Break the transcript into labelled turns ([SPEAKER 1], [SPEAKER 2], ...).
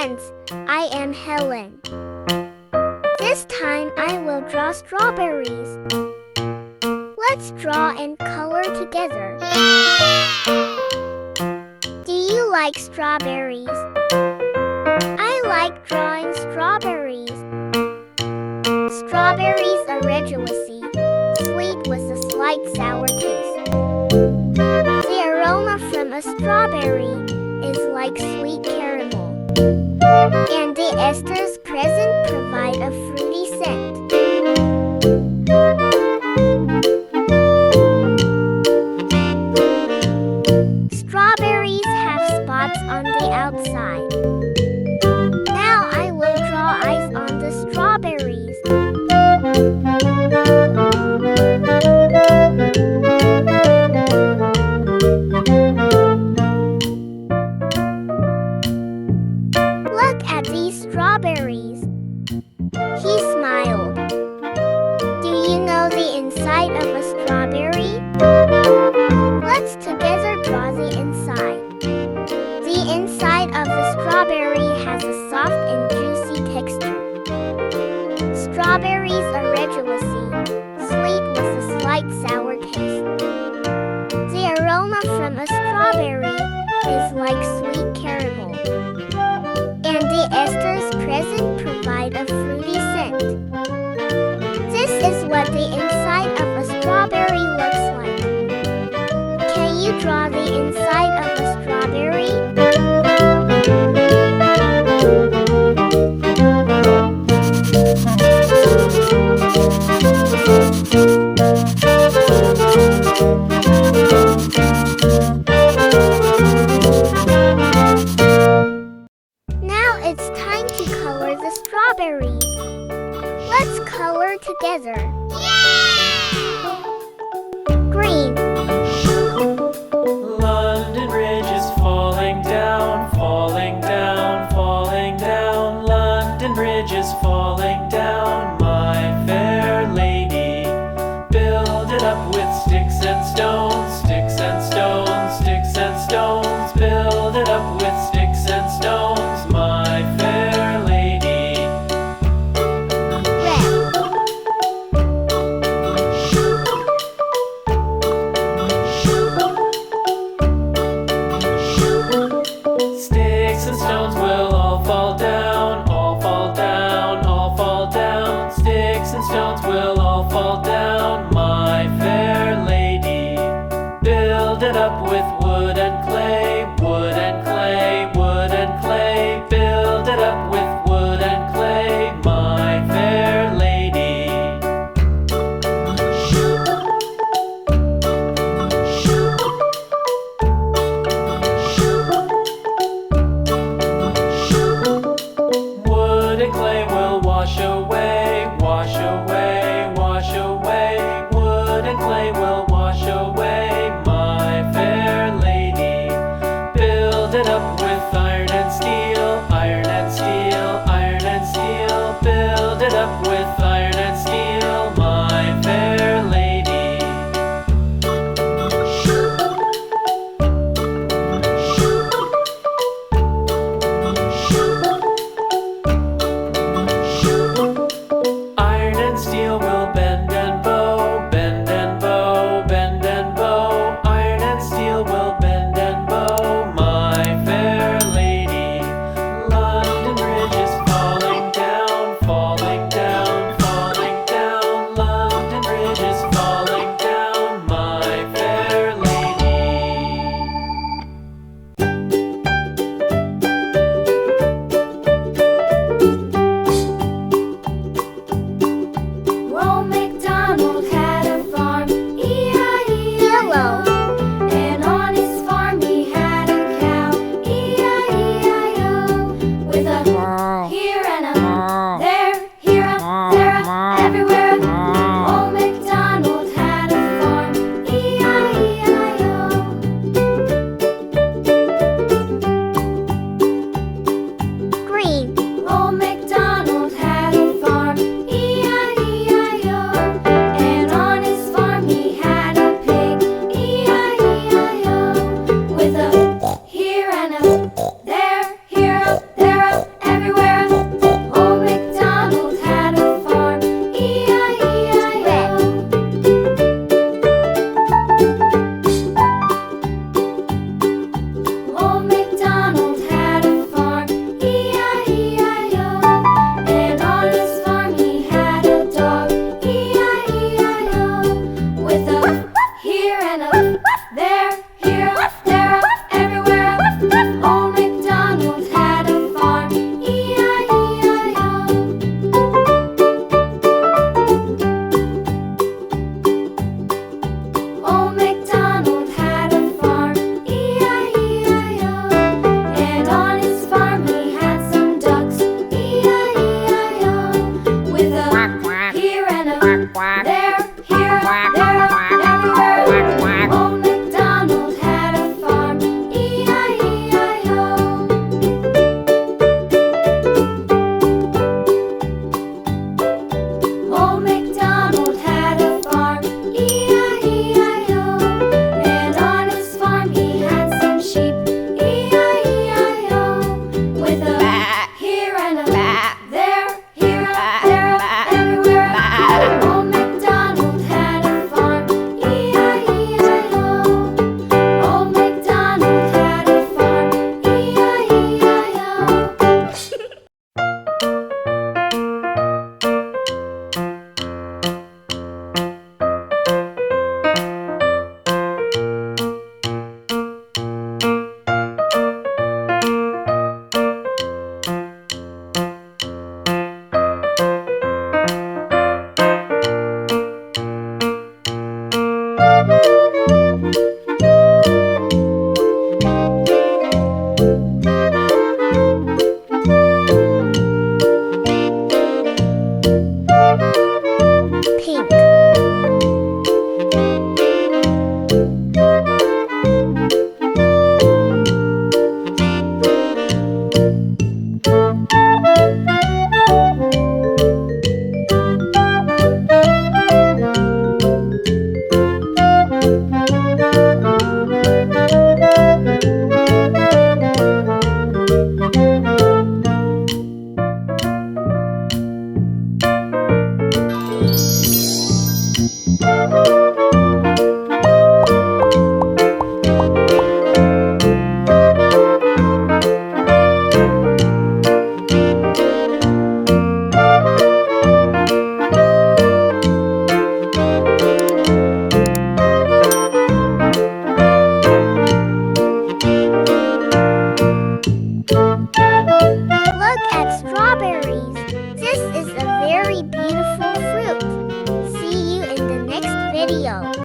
[SPEAKER 1] friends, I am Helen. This time I will draw strawberries. Let's draw and color together. Do you like strawberries? I like drawing strawberries. Strawberries are reduousy, sweet with a slight sour taste. The aroma from a strawberry is like sweet caramel, and the esters present provide a fruity scent. Strawberries have spots on the outside. Now I will draw eyes on the strawberries. Look at these strawberries. He smiled. Do you know the inside of a strawberry? Let's together draw the inside. The inside of the strawberry has a soft and juicy texture. Strawberries are reduousy, sweet with a slight sour taste. The aroma from a strawberry is like sweet caramel, and the esters present provide a fruity scent. This is what the inside of a strawberry looks like. Can you draw the inside of a strawberry? Now it's time to color the strawberries. Let's color together. Green.
[SPEAKER 2] London Bridge is falling down, falling down, falling down. London Bridge is falling down, my fair lady. Build it up with sticks and stones, sticks and stones, sticks and stones. Build it up with sticks and stones, my fair lady. Sticks and stones will all fall down, all fall down, all fall down. Sticks and stones will all fall down, my fair lady. Build it up with wood and clay, wood and clay, wood and clay. Build it up with wood and clay, my fair lady. Wood and clay will wash away, wash away, wash away. Wood and clay will wash away, my fair lady. Build it up with iron and steel, iron and steel, iron and steel. Build it up with iron and steel, my fair lady. Iron and steel will bend and bow, bend and bow, bend and bow. Iron and steel will bend and bow, my fair
[SPEAKER 1] Look at strawberries. This is a very beautiful fruit. See you in the next video.